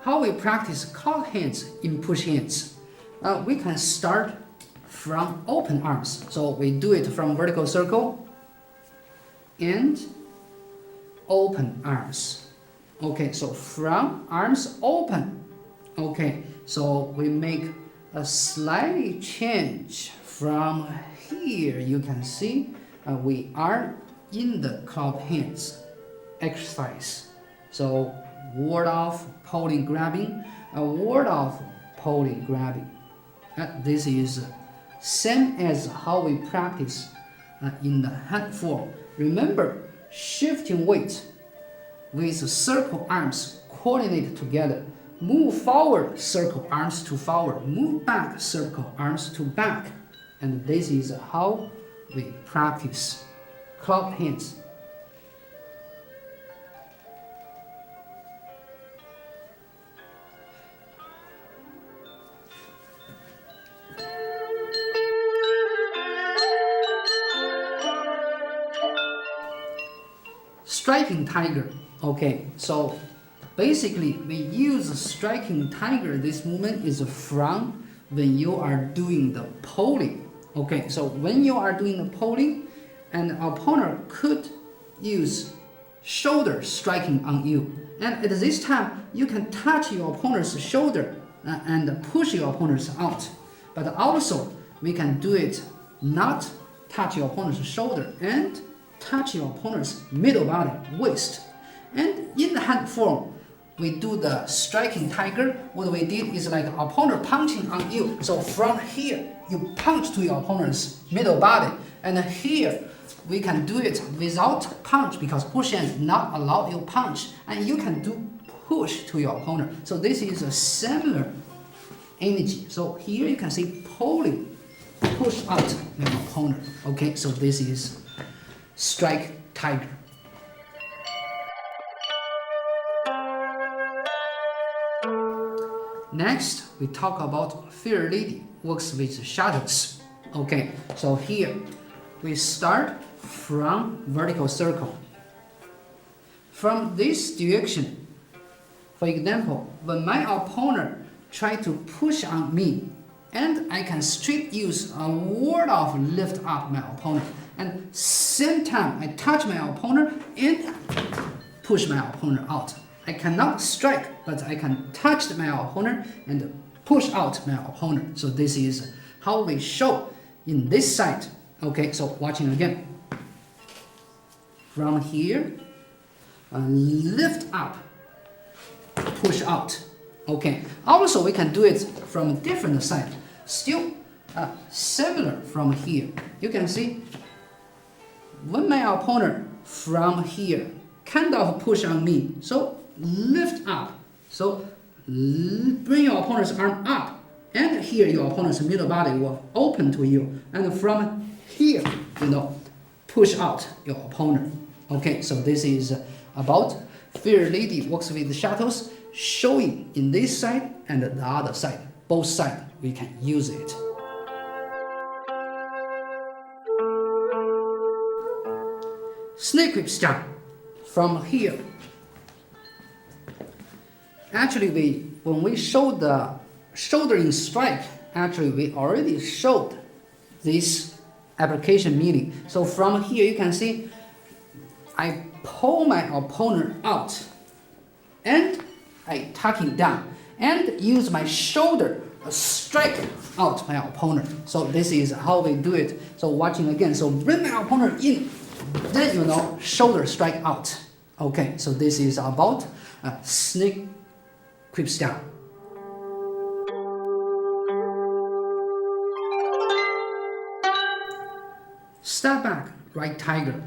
How we practice clock hands in push hands? We can start from open arms. So we do it from vertical circle and open arms. Okay, so from arms open. Okay, so we make a slightly change from here. You can see we are in the club hands exercise. So ward off, pulling, grabbing, ward off, pulling, grabbing. This is same as how we practice in the hand form. Remember, shifting weight with circle arms coordinated together. Move forward, circle arms to forward. Move back, circle arms to back. And this is how we practice club hands. Striking tiger. Okay, so basically we use striking tiger. This movement is from when you are doing the pulling. Okay, so when you are doing the pulling, an opponent could use shoulder striking on you, and at this time you can touch your opponent's shoulder and push your opponent out. But also we can do it not touch your opponent's shoulder and touch your opponent's middle body, waist. And in the hand form, we do the striking tiger. What we did is like opponent punching on you. So from here, you punch to your opponent's middle body. And here, we can do it without punch because push hand not allow you punch. And you can do push to your opponent. So this is a similar energy. So here you can see pulling, push out your opponent. Okay, so this is strike tiger. Next, we talk about Fair Lady works with shuttles. Okay, so here we start from vertical circle. From this direction, for example, when my opponent try to push on me, and I can straight use a ward off lift up my opponent, and same time I touch my opponent and push my opponent out. I cannot strike, but I can touch my opponent and push out my opponent. So this is how we show in this side. Okay, so watching again. From here, lift up, push out. Okay, also we can do it from a different side. Still similar from here. You can see when my opponent from here kind of push on me, so lift up. So bring your opponent's arm up, and here your opponent's middle body will open to you, and from here, push out your opponent. Okay, so this is about Fair Lady works with shuttles, showing in this side and the other side. Both sides we can use it. Snake whip start from here. Actually, when we showed the shouldering strike, actually we already showed this application meaning. So from here you can see I pull my opponent out and I tuck him down and use my shoulder strike out my opponent. So this is how we do it. So watching again, so bring my opponent in, then shoulder strike out. Okay, so this is about snake whip style. Step back, right tiger.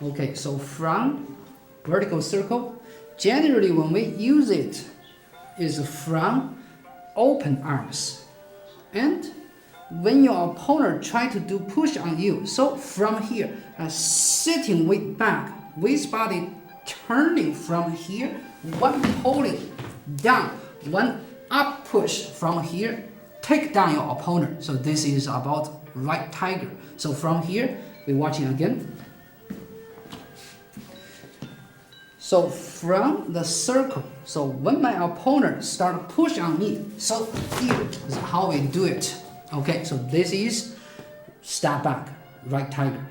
Okay, so from vertical circle, generally when we use it is from open arms. And when your opponent try to do push on you, so from here, sitting weight back, waist body turning from here, one pulling down, one up push from here, take down your opponent. So this is about right tiger. So from here, we're watching again. So from the circle, so when my opponent start push on me, so here is how we do it. Okay, so this is step back, right tiger.